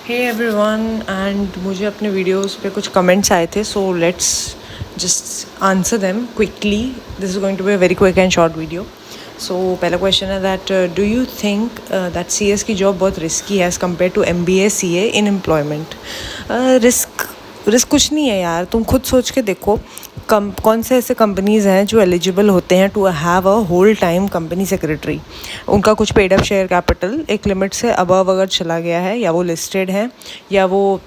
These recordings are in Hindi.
हे एवरीवन एंड मुझे अपने वीडियोस पे कुछ कमेंट्स आए थे, so let's just answer them quickly. This is going to be a very quick and short video. So पहला क्वेश्चन है that do you think that C S की जॉब बहुत रिस्की है as compare to M B A C A in employment. Risk कुछ नहीं है यार, तुम खुद सोच के देखो. कौन से ऐसे कंपनीज़ हैं जो एलिजिबल होते हैं to have a whole time company secretary. उनका कुछ पेड अप शेयर कैपिटल एक लिमिट से अबव अगर चला गया है, या वो लिस्टेड है, या वो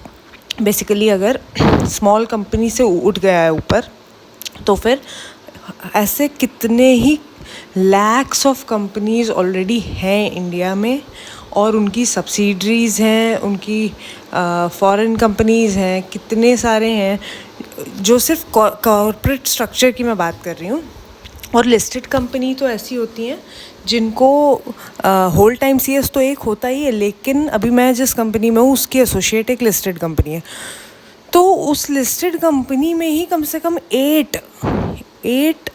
बेसिकली अगर स्मॉल कंपनी से उठ गया है ऊपर, तो फिर ऐसे कितने ही लैक्स ऑफ कंपनीज ऑलरेडी हैं इंडिया में, और उनकी सब्सिडरीज़ हैं, उनकी फॉरेन कंपनीज़ हैं, कितने सारे हैं. जो सिर्फ कॉर्पोरेट स्ट्रक्चर की मैं बात कर रही हूँ. और लिस्टेड कंपनी तो ऐसी होती हैं जिनको होल टाइम सी एस तो एक होता ही है, लेकिन अभी मैं जिस कंपनी में हूँ उसकी एसोसिएट एक लिस्टेड कंपनी है. तो उस लिस्टेड कंपनी में ही कम से कम eight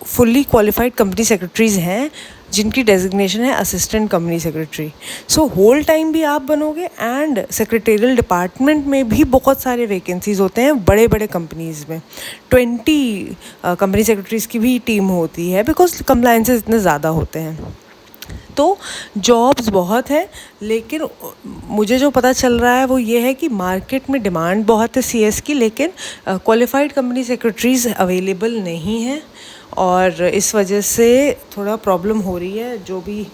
fully qualified company secretaries हैं जिनकी डेजिग्नेशन है assistant company secretary. So whole time भी आप बनोगे, एंड सेक्रेटेरियल डिपार्टमेंट में भी बहुत सारे वैकेंसीज होते हैं बड़े बड़े कंपनीज़ में. 20 कंपनी सेक्रेटरीज़ की भी टीम होती है, बिकॉज कंप्लायंसेस इतने ज़्यादा होते हैं. तो जॉब्स बहुत हैं, लेकिन मुझे जो पता चल रहा है वो ये है कि मार्केट में डिमांड बहुत है सी एस की, लेकिन क्वालिफाइड कंपनी सेक्रेटरीज़ अवेलेबल नहीं हैं, और इस वजह से थोड़ा प्रॉब्लम हो रही है जो भी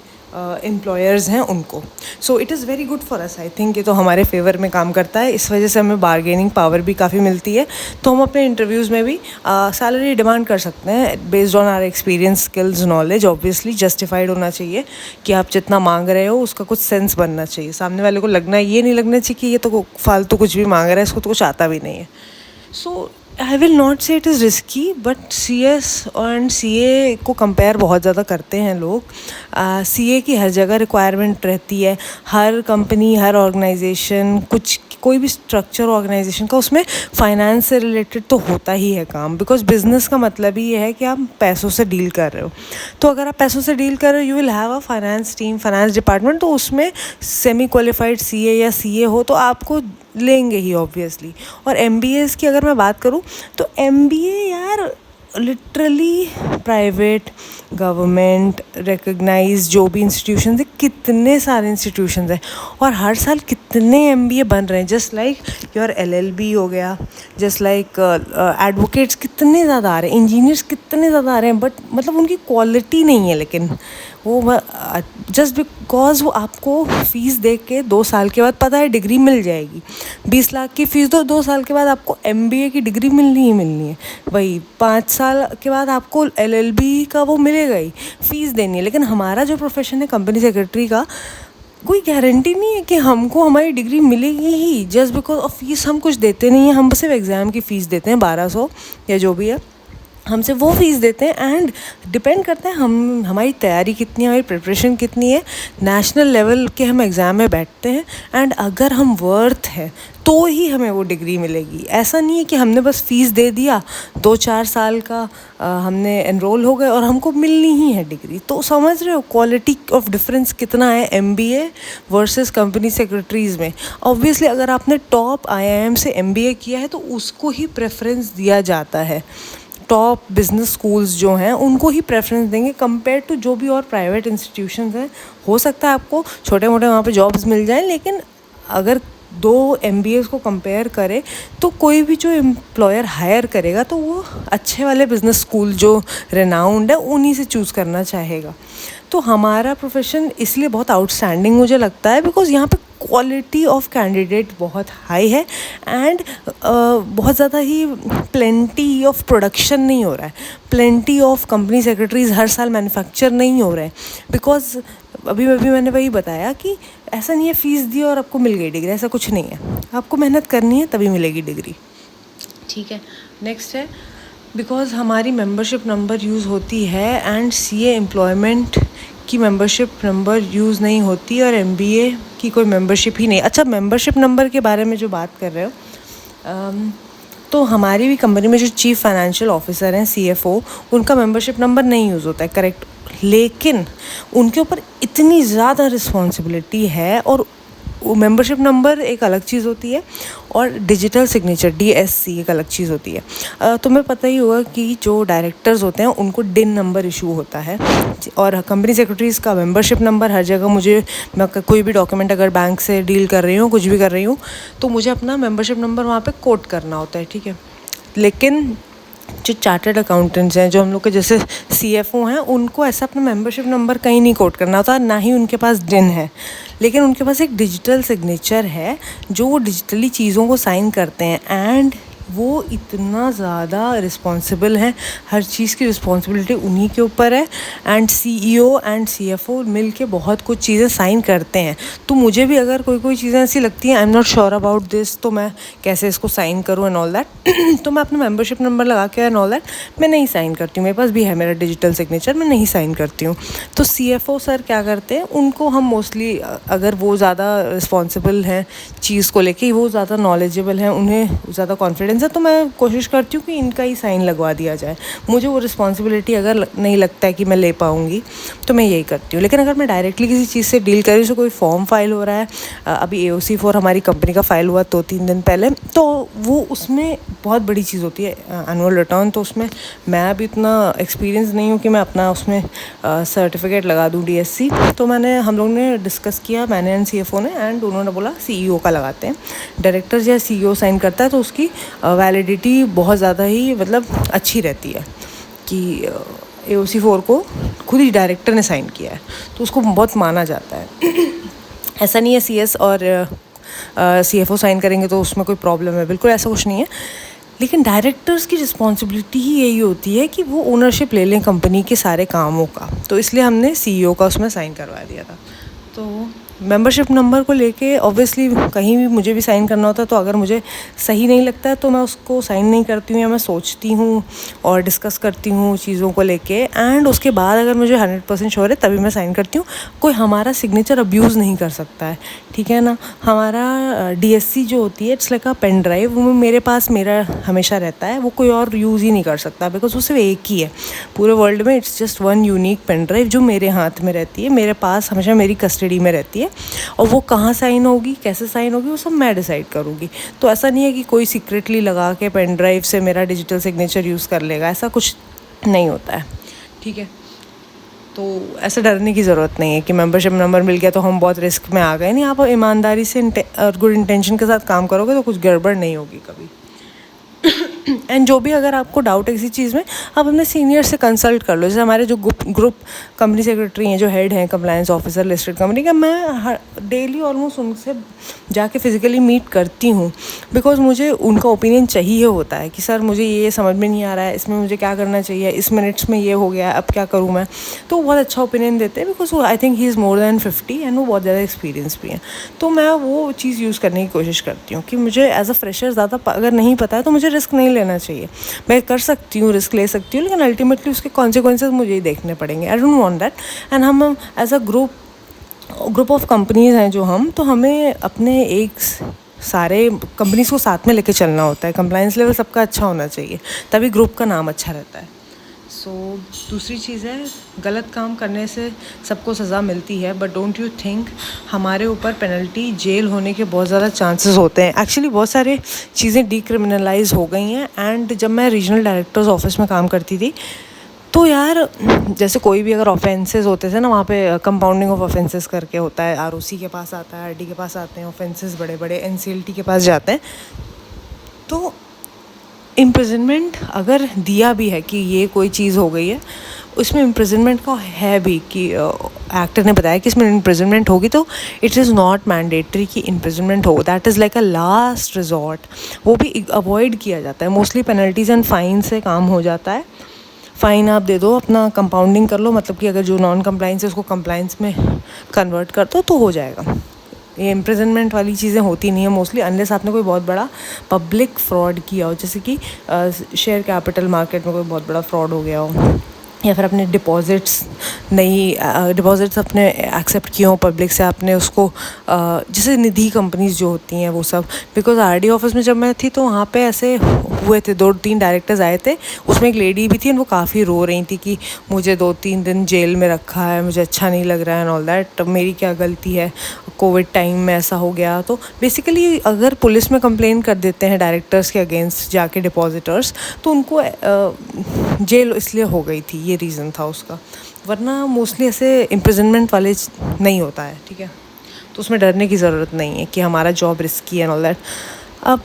एम्प्लॉयर्स हैं उनको. So it is very good for us. I think ये तो हमारे फेवर में काम करता है. इस वजह से हमें बारगेनिंग पावर भी काफ़ी मिलती है. तो हम अपने इंटरव्यूज़ में भी सैलरी डिमांड कर सकते हैं based on our experience, skills, knowledge. Obviously justified होना चाहिए कि आप जितना मांग रहे हो उसका कुछ सेंस बनना चाहिए. सामने वाले को ये नहीं लगना चाहिए कि ये तो फालतू कुछ भी मांग रहा है, इसको तो कुछ आता भी नहीं है. So I will not say it is risky, but C S and C A को कंपेयर बहुत ज़्यादा करते हैं लोग. सी ए की हर जगह रिक्वायरमेंट रहती है. हर कंपनी, हर ऑर्गेनाइजेशन, कोई भी स्ट्रक्चर ऑर्गेनाइजेशन का, उसमें फाइनेंस से रिलेटेड तो होता ही है काम. बिकॉज बिजनेस का मतलब ही ये है कि आप पैसों से डील कर रहे हो. तो अगर आप पैसों से डील कर रहे हो, you will have a finance team, finance department. तो उसमें सेमी क्वालिफाइड सी ए या सी ए हो तो आपको लेंगे ही ऑब्वियसली. और एम बी एज़ की अगर मैं बात करूँ, तो एम बी ए यार लिटरली प्राइवेट, गवर्नमेंट रिकग्नाइज जो भी इंस्टीट्यूशंस हैं, कितने सारे इंस्टीट्यूशंस हैं, और हर साल कितने एम बी ए बन रहे हैं. Just like your L L B हो गया, जस्ट लाइक एडवोकेट्स कितने ज़्यादा आ रहे हैं, इंजीनियर्स कितने ज़्यादा आ रहे हैं, बट मतलब उनकी क्वालिटी नहीं है. लेकिन वो जस्ट बिकॉज वो आपको फ़ीस दे के 2 साल के बाद पता है डिग्री मिल जाएगी. 20 लाख की फ़ीस दो, 2 साल के बाद आपको MBA की डिग्री मिलनी ही मिलनी है. वही 5 साल के बाद आपको LLB का वो मिलेगा ही, फ़ीस देनी है. लेकिन हमारा जो प्रोफेशन है कंपनी सेक्रेटरी का, कोई गारंटी नहीं है कि हमको हमारी डिग्री मिलेगी ही. जस्ट बिकॉज ऑफ फ़ीस हम कुछ देते नहीं हैं. हम सिर्फ एग्ज़ाम की फ़ीस देते हैं 1200 या जो भी है, हमसे वो फ़ीस देते हैं. एंड डिपेंड करता है हमारी तैयारी कितनी है, हमारी प्रिपरेशन कितनी है. नेशनल लेवल के हम एग्ज़ाम में बैठते हैं, एंड अगर हम वर्थ है तो ही हमें वो डिग्री मिलेगी. ऐसा नहीं है कि हमने बस फ़ीस दे दिया, 2-4 साल का हमने एनरोल हो गए और हमको मिलनी ही है डिग्री. तो समझ रहे हो क्वालिटी ऑफ डिफरेंस कितना है MBA वर्सेस कंपनी सेक्रेटरीज़ में. ऑब्वियसली अगर आपने टॉप IIM से MBA किया है तो उसको ही प्रेफरेंस दिया जाता है. टॉप बिजनेस स्कूल्स जो हैं उनको ही प्रेफरेंस देंगे कंपेयर टू जो भी और प्राइवेट इंस्टीट्यूशंस हैं. हो सकता है आपको छोटे मोटे वहाँ पे जॉब्स मिल जाएं, लेकिन अगर 2 MBAs को कंपेयर करें तो कोई भी जो एम्प्लॉयर हायर करेगा तो वो अच्छे वाले बिजनेस स्कूल जो रेनाउंड है उन्हीं से चूज़ करना चाहेगा. तो हमारा प्रोफेशन इसलिए बहुत आउटस्टैंडिंग मुझे लगता है, बिकॉज यहाँ पे क्वालिटी ऑफ कैंडिडेट बहुत हाई है, एंड बहुत ज़्यादा ही प्लेंटी ऑफ प्रोडक्शन नहीं हो रहा है. प्लेंटी ऑफ कंपनी सेक्रेटरीज हर साल मैन्युफैक्चर नहीं हो रहे हैं. बिकॉज अभी मैंने वही बताया कि ऐसा नहीं है फ़ीस दी और आपको मिल गई डिग्री, ऐसा कुछ नहीं है. आपको मेहनत करनी है तभी मिलेगी डिग्री. ठीक है, नेक्स्ट है बिकॉज हमारी मेंबरशिप नंबर यूज़ होती है, एंड CA एम्प्लॉयमेंट की मेंबरशिप नंबर यूज़ नहीं होती, और MBA की कोई मेंबरशिप ही नहीं. अच्छा, मेंबरशिप नंबर के बारे में जो बात कर रहे हो, तो हमारी भी कंपनी में जो चीफ फाइनेंशियल ऑफिसर हैं CFO, उनका मेंबरशिप नंबर नहीं यूज़ होता है, करेक्ट. लेकिन उनके ऊपर इतनी ज़्यादा रिस्पॉन्सिबिलिटी है, और मेंबरशिप नंबर एक अलग चीज़ होती है और डिजिटल सिग्नेचर DSC एक अलग चीज़ होती है। तुम्हें पता ही होगा कि जो डायरेक्टर्स होते हैं उनको डिन नंबर इशू होता है, और कंपनी सेक्रेटरीज़ का मेंबरशिप नंबर हर जगह मैं कोई भी डॉक्यूमेंट अगर बैंक से डील कर रही हूँ, कुछ भी कर रही हूँ, तो मुझे अपना मेंबरशिप नंबर वहाँ पे कोट करना होता है, ठीक है। लेकिन जो चार्टर्ड अकाउंटेंट्स हैं, जो हम लोग के जैसे CFO हैं, उनको ऐसा अपना मेंबरशिप नंबर कहीं नहीं कोट करना होता, ना ही उनके पास डिन है। लेकिन उनके पास एक डिजिटल सिग्नेचर है जो वो डिजिटली चीज़ों को साइन करते हैं, एंड वो इतना ज़्यादा रिस्पॉन्सिबल हैं, हर चीज़ की रिस्पॉन्सिबिलिटी उन्हीं के ऊपर है, एंड CEO एंड CFO मिल के बहुत कुछ चीज़ें साइन करते हैं। तो मुझे भी अगर कोई चीज़ें ऐसी लगती हैं, I am not sure about this, तो मैं कैसे इसको साइन करूँ एंड ऑल दैट, तो मैं अपना मेंबरशिप नंबर लगा के एंड ऑल दैट मैं नहीं साइन करती हूँ। मेरे पास भी है मेरा डिजिटल सिग्नेचर, मैं नहीं साइन करती हूँ। तो CFO सर क्या करते हैं, उनको हम मोस्टली, अगर वो ज़्यादा रिस्पॉन्सिबल हैं चीज़ को लेके, वो ज़्यादा नॉलेजेबल हैं, उन्हें ज़्यादा कॉन्फिडेंस है, तो मैं कोशिश करती हूँ कि इनका ही साइन लगवा दिया जाए। मुझे वो रिस्पॉन्सिबिलिटी अगर नहीं लगता है कि मैं ले पाऊँगी, तो मैं यही करती हूँ। लेकिन अगर मैं डायरेक्टली किसी चीज़ से डील कर रही हूँ, जैसे कोई फॉर्म फाइल हो रहा है, अभी AOC4 हमारी कंपनी का फाइल हुआ 2-3 दिन पहले, तो वो उसमें बहुत बड़ी चीज़ होती है एनुअल रिटर्न, तो उसमें मैं अभी इतना एक्सपीरियंस नहीं हूँ कि मैं अपना उसमें सर्टिफिकेट लगा दूँ DSC। तो हम लोग ने डिस्कस किया, मैंने एंड CFO ने, एंड उन्होंने बोला CEO का लगाते हैं। डायरेक्टर या CEO साइन करता है तो उसकी वैलिडिटी बहुत ज़्यादा ही मतलब अच्छी रहती है कि AOC4 को खुद ही डायरेक्टर ने साइन किया है, तो उसको बहुत माना जाता है। ऐसा नहीं है CS और CFO साइन करेंगे तो उसमें कोई प्रॉब्लम है, बिल्कुल ऐसा कुछ नहीं है। लेकिन डायरेक्टर्स की रिस्पॉन्सिबिलिटी ही यही होती है कि वो ओनरशिप ले लें कंपनी के सारे कामों का, तो इसलिए हमने CEO का उसमें साइन करवा दिया था। तो मेंबरशिप नंबर को लेके ऑब्वियसली कहीं भी मुझे भी साइन करना होता है, तो अगर मुझे सही नहीं लगता है तो मैं उसको साइन नहीं करती हूँ, या मैं सोचती हूँ और डिस्कस करती हूँ चीज़ों को लेके, एंड उसके बाद अगर मुझे 100% श्योर है तभी मैं साइन करती हूँ। कोई हमारा सिग्नेचर अब्यूज़ नहीं कर सकता है, ठीक है ना। हमारा DSC जो होती है, it's like a pen drive, वो मेरे पास मेरा हमेशा रहता है, वो कोई और यूज़ ही नहीं कर सकता, बिकॉज वो सिर्फ एक ही है पूरे वर्ल्ड में। It's just one unique pen drive जो मेरे हाथ में रहती है, मेरे पास हमेशा मेरी कस्टडी में रहती है, और वो कहाँ साइन होगी, कैसे साइन होगी, वो सब मैं डिसाइड करूँगी। तो ऐसा नहीं है कि कोई सीक्रेटली लगा के पेन ड्राइव से मेरा डिजिटल सिग्नेचर यूज़ कर लेगा, ऐसा कुछ नहीं होता है, ठीक है। तो ऐसे डरने की ज़रूरत नहीं है कि मेंबरशिप नंबर मिल गया तो हम बहुत रिस्क में आ गए। नहीं, आप ईमानदारी से और गुड इंटेंशन के साथ काम करोगे तो कुछ गड़बड़ नहीं होगी कभी। एंड जो भी अगर आपको डाउट है किसी चीज़ में, आप अपने सीनियर से कंसल्ट कर लो। जैसे हमारे जो ग्रुप कंपनी सेक्रेटरी हैं, जो हेड हैं कंप्लायंस ऑफिसर लिस्टेड कंपनी का, मैं डेली ऑलमोस्ट उनसे जाके फिज़िकली मीट करती हूँ, बिकॉज मुझे उनका ओपिनियन चाहिए होता है कि सर मुझे ये समझ में नहीं आ रहा है, इसमें मुझे क्या करना चाहिए, इस मिनट्स में ये हो गया है, अब क्या करूँ मैं। तो वो बहुत अच्छा ओपिनियन देते हैं, because I think he is more than 50 and वो बहुत ज़्यादा एक्सपीरियंस भी हैं। तो मैं वो चीज़ यूज़ करने की कोशिश करती हूँ कि मुझे एज अ फ्रेशर ज़्यादा अगर नहीं पता है तो मुझे रिस्क नहीं लेना चाहिए। मैं कर सकती हूँ, रिस्क ले सकती हूँ, लेकिन अल्टीमेटली उसके कॉन्सिक्वेंसेस मुझे ही देखने पड़ेंगे। I don't want that. And हम as a group of companies हैं जो हम, तो हमें अपने एक सारे कंपनीज़ को साथ में लेके चलना होता है। कंप्लायंस लेवल सबका अच्छा होना चाहिए, तभी ग्रुप का नाम अच्छा रहता है। दूसरी चीज़ है, गलत काम करने से सबको सज़ा मिलती है, बट डोंट यू थिंक हमारे ऊपर पेनल्टी जेल होने के बहुत ज़्यादा चांसेस होते हैं। एक्चुअली बहुत सारे चीज़ें डीक्रिमिनलाइज हो गई हैं। एंड जब मैं रीजनल डायरेक्टर्स ऑफिस में काम करती थी, तो यार जैसे कोई भी अगर ऑफेंसेस होते थे ना, वहाँ पे कंपाउंडिंग ऑफ ऑफेंसेस करके होता है, ROC के पास आता है, RD के पास आते हैं ऑफेंसेस, बड़े बड़े NCLT के पास जाते हैं। तो इम्प्रिजनमेंट अगर दिया भी है कि ये कोई चीज़ हो गई है, उसमें इम्प्रिजनमेंट का है भी कि एक्टर ने बताया कि इसमें इम्प्रिजनमेंट होगी, तो इट इज़ नॉट मैंडेटरी कि इम्प्रिजनमेंट हो। That is like a last resort, वो भी अवॉइड किया जाता है। मोस्टली पेनल्टीज़ एंड फाइन से काम हो जाता है। फ़ाइन आप दे दो, अपना कंपाउंडिंग कर लो, मतलब कि अगर जो नॉन कंप्लाइंस है उसको कंप्लाइंस में कन्वर्ट कर दो तो हो जाएगा। ये इम्प्रिजनमेंट वाली चीज़ें होती नहीं है मोस्टली, अनलेस आपने कोई बहुत बड़ा पब्लिक फ्रॉड किया हो, जैसे कि शेयर कैपिटल मार्केट में कोई बहुत बड़ा फ्रॉड हो गया हो, या फिर अपने डिपॉजिट्स अपने एक्सेप्ट किए हों पब्लिक से, आपने उसको जैसे निधि कंपनीज जो होती हैं वो सब। बिकॉज RD ऑफिस में जब मैं थी तो वहाँ पे ऐसे हुए थे, 2-3 डायरेक्टर्स आए थे, उसमें एक लेडी भी थी, वो काफ़ी रो रही थी कि मुझे 2-3 दिन जेल में रखा है, मुझे अच्छा नहीं लग रहा है एंड ऑल दैट, मेरी क्या गलती है, कोविड टाइम में ऐसा हो गया। तो बेसिकली अगर पुलिस में कंप्लेन कर देते हैं डायरेक्टर्स के अगेंस्ट जाके डिपॉजिटर्स, तो उनको जेल इसलिए हो गई थी, ये रीज़न था उसका, वरना मोस्टली ऐसे इम्प्रिजनमेंट वाले नहीं होता है, ठीक है। तो उसमें डरने की ज़रूरत नहीं है कि हमारा जॉब रिस्की है एंड ऑल दैट। अब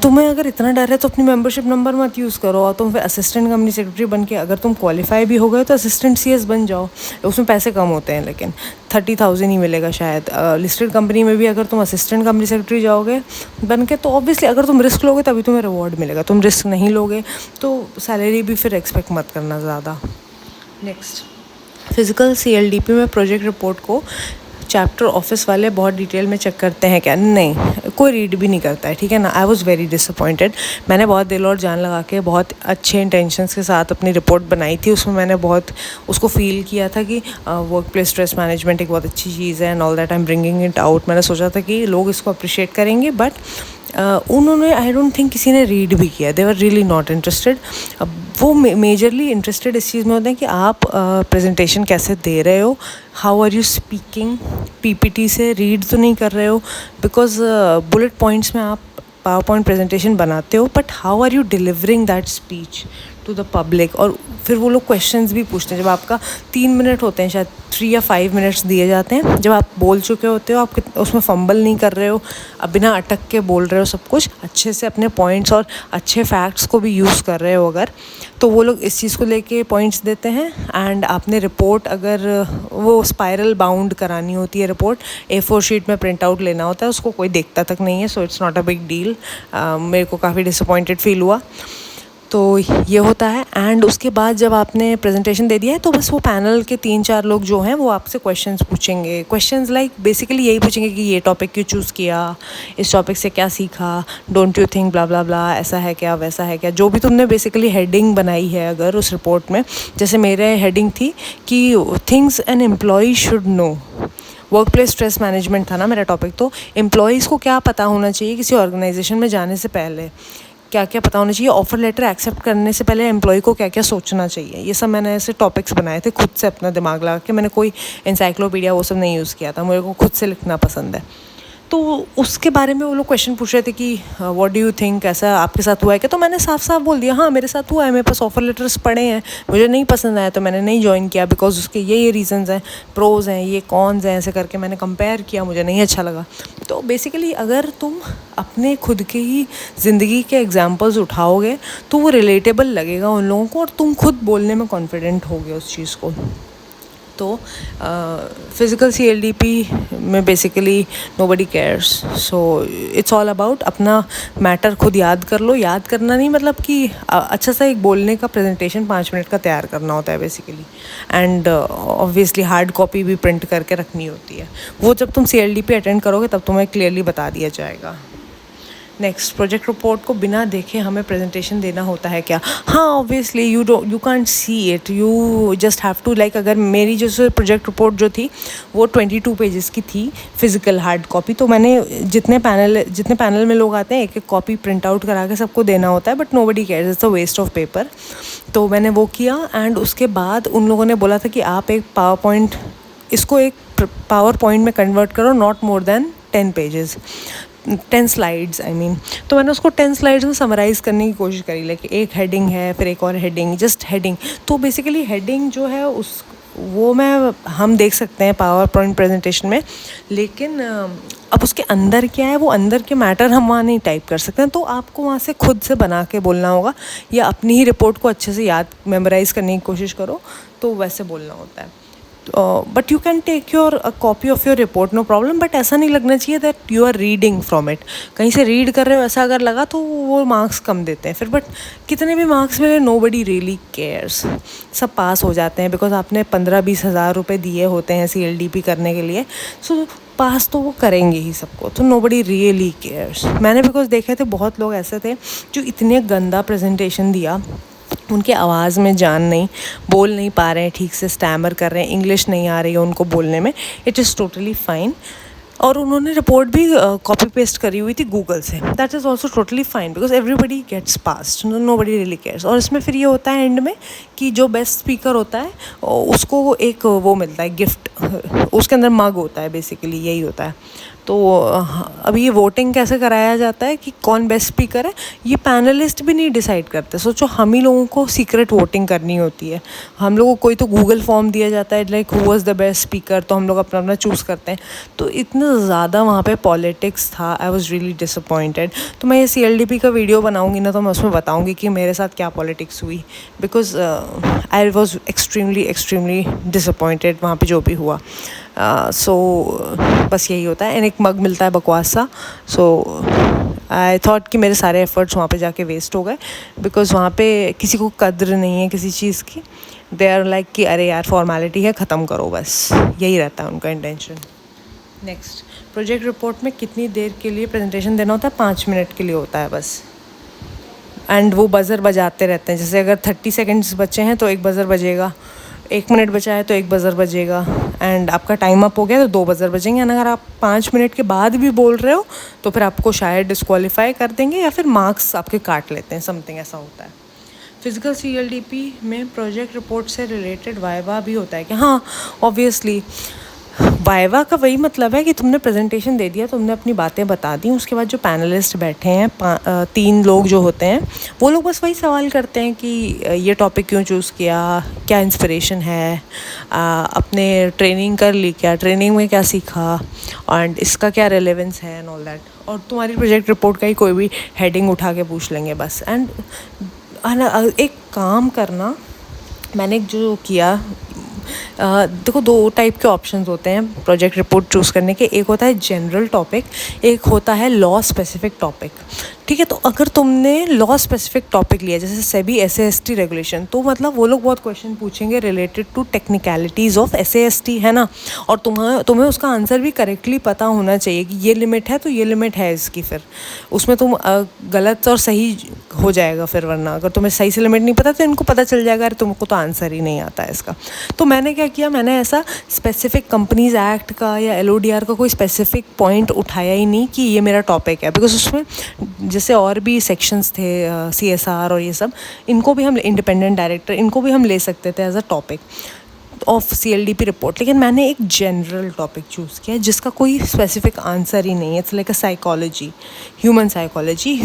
तुम्हें अगर इतना डर है तो अपनी मेंबरशिप नंबर मत यूज़ करो, और तुम फिर असिस्टेंट कंपनी सेक्रेटरी बन के अगर तुम क्वालिफाई भी हो गए तो असिस्टेंट CS बन जाओ। उसमें पैसे कम होते हैं लेकिन 30,000 ही मिलेगा शायद। लिस्टेड कंपनी में भी अगर तुम असिस्टेंट कंपनी सेक्रेटरी जाओगे बन के, तो ऑब्वियसली अगर तुम रिस्क लोगे तभी तुम्हें रिवॉर्ड मिलेगा। तुम रिस्क नहीं लोगे तो सैलरी भी फिर एक्सपेक्ट मत करना ज़्यादा। नेक्स्ट, फिजिकल CLDP में प्रोजेक्ट रिपोर्ट को चैप्टर ऑफिस वाले बहुत डिटेल में चेक करते हैं क्या? नहीं, कोई रीड भी नहीं करता है, ठीक है ना। I was very disappointed. मैंने बहुत दिल और जान लगा के बहुत अच्छे इंटेंशंस के साथ अपनी रिपोर्ट बनाई थी। उसमें मैंने बहुत उसको फील किया था कि वर्क प्लेस स्ट्रेस मैनेजमेंट एक बहुत अच्छी चीज़ है and all that, I am bringing it out. मैंने सोचा था कि लोग इसको अप्रिशिएट करेंगे, बट उन्होंने आई डोंट थिंक किसी ने रीड भी किया। दे वर रियली नॉट इंटरेस्टेड। वो मेजरली इंटरेस्टेड इस चीज़ में होते हैं कि आप प्रेजेंटेशन कैसे दे रहे हो, how are you speaking, PPT से रीड तो नहीं कर रहे हो, बिकॉज बुलेट पॉइंट्स में आप पावर पॉइंट प्रेजेंटेशन बनाते हो, but how are you delivering that speech to the public. और फिर वो लोग क्वेश्चंस भी पूछते हैं। जब आपका 3 मिनट होते हैं, शायद 3 या 5 मिनट्स दिए जाते हैं, जब आप बोल चुके होते हो, आप उसमें फंबल नहीं कर रहे हो, अब बिना अटक के बोल रहे हो, सब कुछ अच्छे से अपने पॉइंट्स और अच्छे फैक्ट्स को भी यूज़ कर रहे हो अगर, तो वो लोग इस चीज़ को लेके पॉइंट्स देते हैं। एंड आपने रिपोर्ट अगर वो स्पायरल बाउंड करानी होती है, रिपोर्ट A4 शीट में प्रिंट आउट लेना होता है, उसको कोई देखता तक नहीं है, so it's not a big deal. मेरे को काफ़ी डिसअपॉइंटेड फील हुआ। तो ये होता है। एंड उसके बाद जब आपने प्रेजेंटेशन दे दिया है तो बस वो पैनल के 3-4 लोग जो हैं वो आपसे क्वेश्चंस पूछेंगे। क्वेश्चंस लाइक बेसिकली यही पूछेंगे कि ये टॉपिक क्यों चूज़ किया, इस टॉपिक से क्या सीखा, डोंट यू थिंक ब्ला ब्ला ब्ला, ऐसा है क्या, वैसा है क्या, जो भी तुमने बेसिकली हेडिंग बनाई है अगर उस रिपोर्ट में। जैसे मेरे हेडिंग थी कि things an employee should know, work place stress management था ना मेरा टॉपिक। तो एम्प्लॉयज़ को क्या पता होना चाहिए किसी ऑर्गेनाइजेशन में जाने से पहले, क्या क्या पता होना चाहिए, ऑफ़र लेटर एक्सेप्ट करने से पहले एम्प्लॉय को क्या क्या सोचना चाहिए, ये सब मैंने ऐसे टॉपिक्स बनाए थे खुद से अपना दिमाग लगा के। मैंने कोई एनसाइक्लोपीडिया वो सब नहीं यूज़ किया था, मेरे को खुद से लिखना पसंद है। तो उसके बारे में वो लोग क्वेश्चन पूछ रहे थे कि व्हाट डू यू थिंक, ऐसा आपके साथ हुआ है क्या? तो मैंने साफ साफ बोल दिया हाँ मेरे साथ हुआ है, मेरे पास ऑफर लेटर्स पड़े हैं, मुझे नहीं पसंद आया तो मैंने नहीं ज्वाइन किया बिकॉज उसके ये रीजंस हैं, प्रोज हैं, ये कॉन्स हैं, ऐसे करके मैंने कंपेयर किया, मुझे नहीं अच्छा लगा। तो बेसिकली अगर तुम अपने खुद के ही ज़िंदगी के एग्जाम्पल्स उठाओगे तो वो रिलेटेबल लगेगा उन लोगों को और तुम खुद बोलने में कॉन्फिडेंट होगे उस चीज़ को। तो फिज़िकल CLDP में basically nobody cares, so it's all about अपना मैटर खुद याद कर लो। याद करना नहीं मतलब कि अच्छा सा एक बोलने का प्रेजेंटेशन 5 मिनट का तैयार करना होता है basically. And obviously hard copy भी प्रिंट करके रखनी होती है, वो जब तुम CLDP अटेंड करोगे तब तुम्हें क्लियरली बता दिया जाएगा। नेक्स्ट, प्रोजेक्ट रिपोर्ट को बिना देखे हमें प्रेजेंटेशन देना होता है क्या? हाँ obviously you can't see it, you just have to like, अगर मेरी जो प्रोजेक्ट रिपोर्ट जो थी वो 22 पेजेस की थी फिजिकल हार्ड कॉपी, तो मैंने जितने पैनल में लोग आते हैं एक एक कॉपी प्रिंट आउट करा के सबको देना होता है, but nobody cares, it's a waste of paper. तो मैंने वो किया एंड उसके बाद उन लोगों ने बोला था कि आप एक इसको एक पावर पॉइंट में कन्वर्ट करो, not more than 10 pages, 10 slides I mean. तो मैंने उसको 10 स्लाइड्स में समराइज़ करने की कोशिश करी, लाइक एक हेडिंग है, फिर एक और हेडिंग, जस्ट हेडिंग। तो बेसिकली हेडिंग जो है वो हम देख सकते हैं पावर पॉइंट प्रेजेंटेशन में, लेकिन अब उसके अंदर क्या है, वो अंदर के मैटर हम वहाँ नहीं टाइप कर सकते हैं, तो आपको वहाँ से खुद से बना के बोलना होगा या अपनी ही रिपोर्ट को अच्छे से याद मेमोराइज़ करने की कोशिश करो, तो वैसे बोलना होता है। But you can take your copy of your report, no problem, but ऐसा नहीं लगना चाहिए that you are reading from it. कहीं से रीड कर रहे हो ऐसा अगर लगा तो वो मार्क्स कम देते हैं फिर, बट कितने भी मार्क्स मिले नोबडी रियली केयर्स, सब पास हो जाते हैं बिकॉज आपने 15-20 हज़ार रुपये दिए होते हैं CLDP करने के लिए, सो पास तो वो करेंगे ही सबको, तो नोबडी रियली केयर्स। मैंने बिकॉज देखे थे बहुत लोग ऐसे थे जो इतने गंदा प्रेजेंटेशन दिया, उनके आवाज़ में जान नहीं, बोल नहीं पा रहे हैं ठीक से, स्टैमर कर रहे हैं, इंग्लिश नहीं आ रही है उनको बोलने में, इट इज़ टोटली फाइन। और उन्होंने रिपोर्ट भी कॉपी पेस्ट करी हुई थी गूगल से. That is also totally fine because everybody gets passed, nobody really cares. और इसमें फिर ये होता है एंड में कि जो बेस्ट स्पीकर होता है उसको एक वो मिलता है गिफ्ट, उसके अंदर मग होता है, बेसिकली यही होता है. तो अभी ये वोटिंग कैसे कराया जाता है कि कौन बेस्ट स्पीकर है, ये पैनलिस्ट भी नहीं डिसाइड करते. सोचो हम ही लोगों को सीक्रेट वोटिंग करनी होती है. हम लोगों को कोई तो गूगल फॉर्म दिया जाता है like who was the best speaker, तो हम लोग अपना अपना चूज़ करते हैं. तो इतना ज़्यादा वहाँ पे पॉलिटिक्स था. I was really disappointed. तो मैं ये CLDP का वीडियो बनाऊँगी ना तो मैं उसमें बताऊँगी कि मेरे साथ क्या पॉलिटिक्स हुई, because I was extremely disappointed वहाँ पे जो भी हुआ. सो बस यही होता है. एंड एक मग मिलता है बकवास सा. सो आई थॉट कि मेरे सारे एफर्ट्स वहाँ पे जाके वेस्ट हो गए, बिकॉज़ वहाँ पे किसी को कद्र नहीं है किसी चीज़ की. दे आर लाइक कि अरे यार फॉर्मेलिटी है, ख़त्म करो बस, यही रहता है उनका इंटेंशन. नेक्स्ट, प्रोजेक्ट रिपोर्ट में कितनी देर के लिए प्रेजेंटेशन देना होता है? 5 मिनट के लिए होता है बस. एंड वो बज़र बजाते रहते हैं. जैसे अगर 30 सेकेंड्स बचे हैं तो एक बज़र बजेगा, 1 मिनट बचा है तो एक बज़र बजेगा, एंड आपका टाइम अप हो गया तो 2 बज़र बजेंगे. एंड अगर आप 5 मिनट के बाद भी बोल रहे हो तो फिर आपको शायद डिस्क्वालीफाई कर देंगे या फिर मार्क्स आपके काट लेते हैं, समथिंग ऐसा होता है. फिजिकल CLDP में प्रोजेक्ट रिपोर्ट से रिलेटेड वाइवा भी होता है कि? हाँ, ऑब्वियसली वाइवा का वही मतलब है कि तुमने प्रेजेंटेशन दे दिया, तुमने अपनी बातें बता दी, उसके बाद जो पैनलिस्ट बैठे हैं 3 लोग जो होते हैं वो लोग बस वही सवाल करते हैं कि ये टॉपिक क्यों चूज़ किया, क्या इंस्पिरेशन है, अपने ट्रेनिंग कर ली क्या, ट्रेनिंग में क्या सीखा, एंड इसका क्या रेलेवेंस है एंड ऑल दैट. और तुम्हारी प्रोजेक्ट रिपोर्ट का ही कोई भी हेडिंग उठा के पूछ लेंगे बस. एंड एक काम करना, मैंने जो किया, देखो 2 टाइप के ऑप्शंस होते हैं प्रोजेक्ट रिपोर्ट चूज़ करने के. एक होता है जनरल टॉपिक, एक होता है लॉ स्पेसिफिक टॉपिक. ठीक है, तो अगर तुमने लॉ स्पेसिफिक टॉपिक लिया जैसे सेबी SAST रेगुलेशन, तो मतलब वो लोग बहुत क्वेश्चन पूछेंगे related to technicalities of SAST, है ना. और तुम्हें उसका आंसर भी करेक्टली पता होना चाहिए कि ये लिमिट है तो ये लिमिट है इसकी. फिर उसमें तुम गलत और सही हो जाएगा फिर, वरना अगर तुम्हें सही से लिमिट नहीं पता तो इनको पता चल जाएगा अरे तुमको तो आंसर ही नहीं आता है इसका. तो मैंने क्या किया, मैंने ऐसा स्पेसिफिक कंपनीज एक्ट का या LODR का कोई स्पेसिफिक पॉइंट उठाया ही नहीं कि ये मेरा टॉपिक है, बिकॉज उसमें जैसे और भी सेक्शंस थे CSR और ये सब, इनको भी हम इंडिपेंडेंट डायरेक्टर, इनको भी हम ले सकते थे as a topic of CLDP report. लेकिन मैंने एक जनरल टॉपिक चूज़ किया जिसका कोई स्पेसिफिक आंसर ही नहीं है. It's like a psychology, human psychology,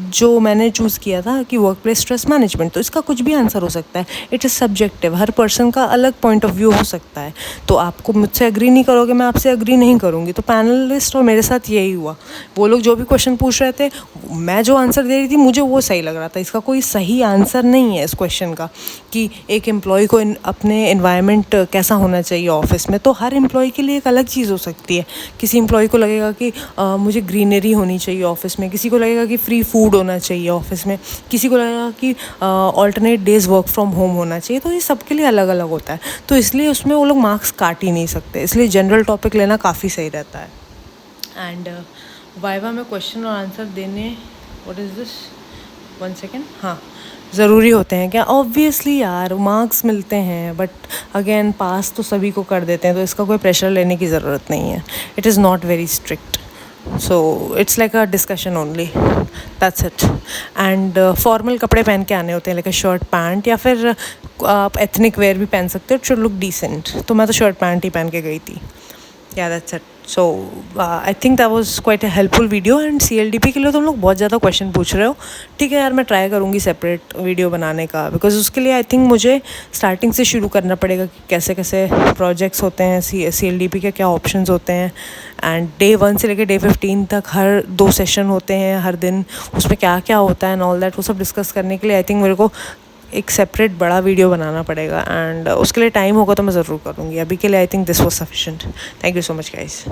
जो मैंने चूज़ किया था कि वर्क प्लेस स्ट्रेस मैनेजमेंट. तो इसका कुछ भी आंसर हो सकता है. It is subjective, her person का अलग पॉइंट ऑफ व्यू हो सकता है. तो आपको मुझसे एग्री नहीं करोगे, मैं आपसे एग्री नहीं करूँगी. तो पैनलिस्ट और मेरे साथ यही हुआ. वो लोग जो भी क्वेश्चन पूछ रहे थे, मैं जो आंसर दे रही थी मुझे वो सही लग रहा था. इसका कोई सही आंसर नहीं है इस क्वेश्चन का कि एक एम्प्लॉय को अपने एनवायरनमेंट कैसा होना चाहिए ऑफिस में. तो हर एम्प्लॉय के लिए एक अलग चीज़ हो सकती है. किसी एम्प्लॉय को लगेगा कि मुझे ग्रीनरी होनी चाहिए ऑफिस में, किसी को लगेगा कि फ्री फूड होना चाहिए ऑफिस में, किसी को लगेगा कि alternate days work from home होना चाहिए. तो ये सबके लिए अलग अलग होता है. तो इसलिए उसमें वो लोग मार्क्स काट ही नहीं सकते. इसलिए जनरल टॉपिक लेना काफ़ी सही रहता है. एंड वाइवा में क्वेश्चन और आंसर देने, व्हाट इज़ दिस, 1 सेकेंड, हाँ, ज़रूरी होते हैं क्या? ऑब्वियसली यार, मार्क्स मिलते हैं, बट अगेन पास तो सभी को कर देते हैं, तो इसका कोई प्रेशर लेने की ज़रूरत नहीं है. It is not very strict. So it's like a discussion only, that's it. And formal कपड़े पहन के आने होते हैं, लाइक अ शर्ट पैंट, या फिर आप एथनिक वेयर भी पहन सकते हो. It should look decent. तो मैं तो शर्ट पैंट ही पहन के गई थी. Yeah, that's it. So I think that was quite a helpful video. And CLDP के लिए तुम लोग बहुत ज़्यादा क्वेश्चन पूछ रहे हो. ठीक है यार, मैं ट्राई करूँगी सेपरेट वीडियो बनाने का, बिकॉज उसके लिए आई थिंक मुझे स्टार्टिंग से शुरू करना पड़ेगा कि कैसे कैसे प्रोजेक्ट्स होते हैं, CLDP के क्या ऑप्शंस होते हैं, एंड Day 1 से लेकर Day 15 तक हर 2 सेशन होते हैं हर दिन, उसमें क्या क्या होता है एंड ऑल दैट, वो सब डिस्कस करने के लिए आई थिंक मेरे को एक सेपरेट बड़ा वीडियो बनाना पड़ेगा. एंड उसके लिए टाइम होगा तो मैं ज़रूर करूँगी. अभी के लिए I think this was sufficient. Thank you so much guys.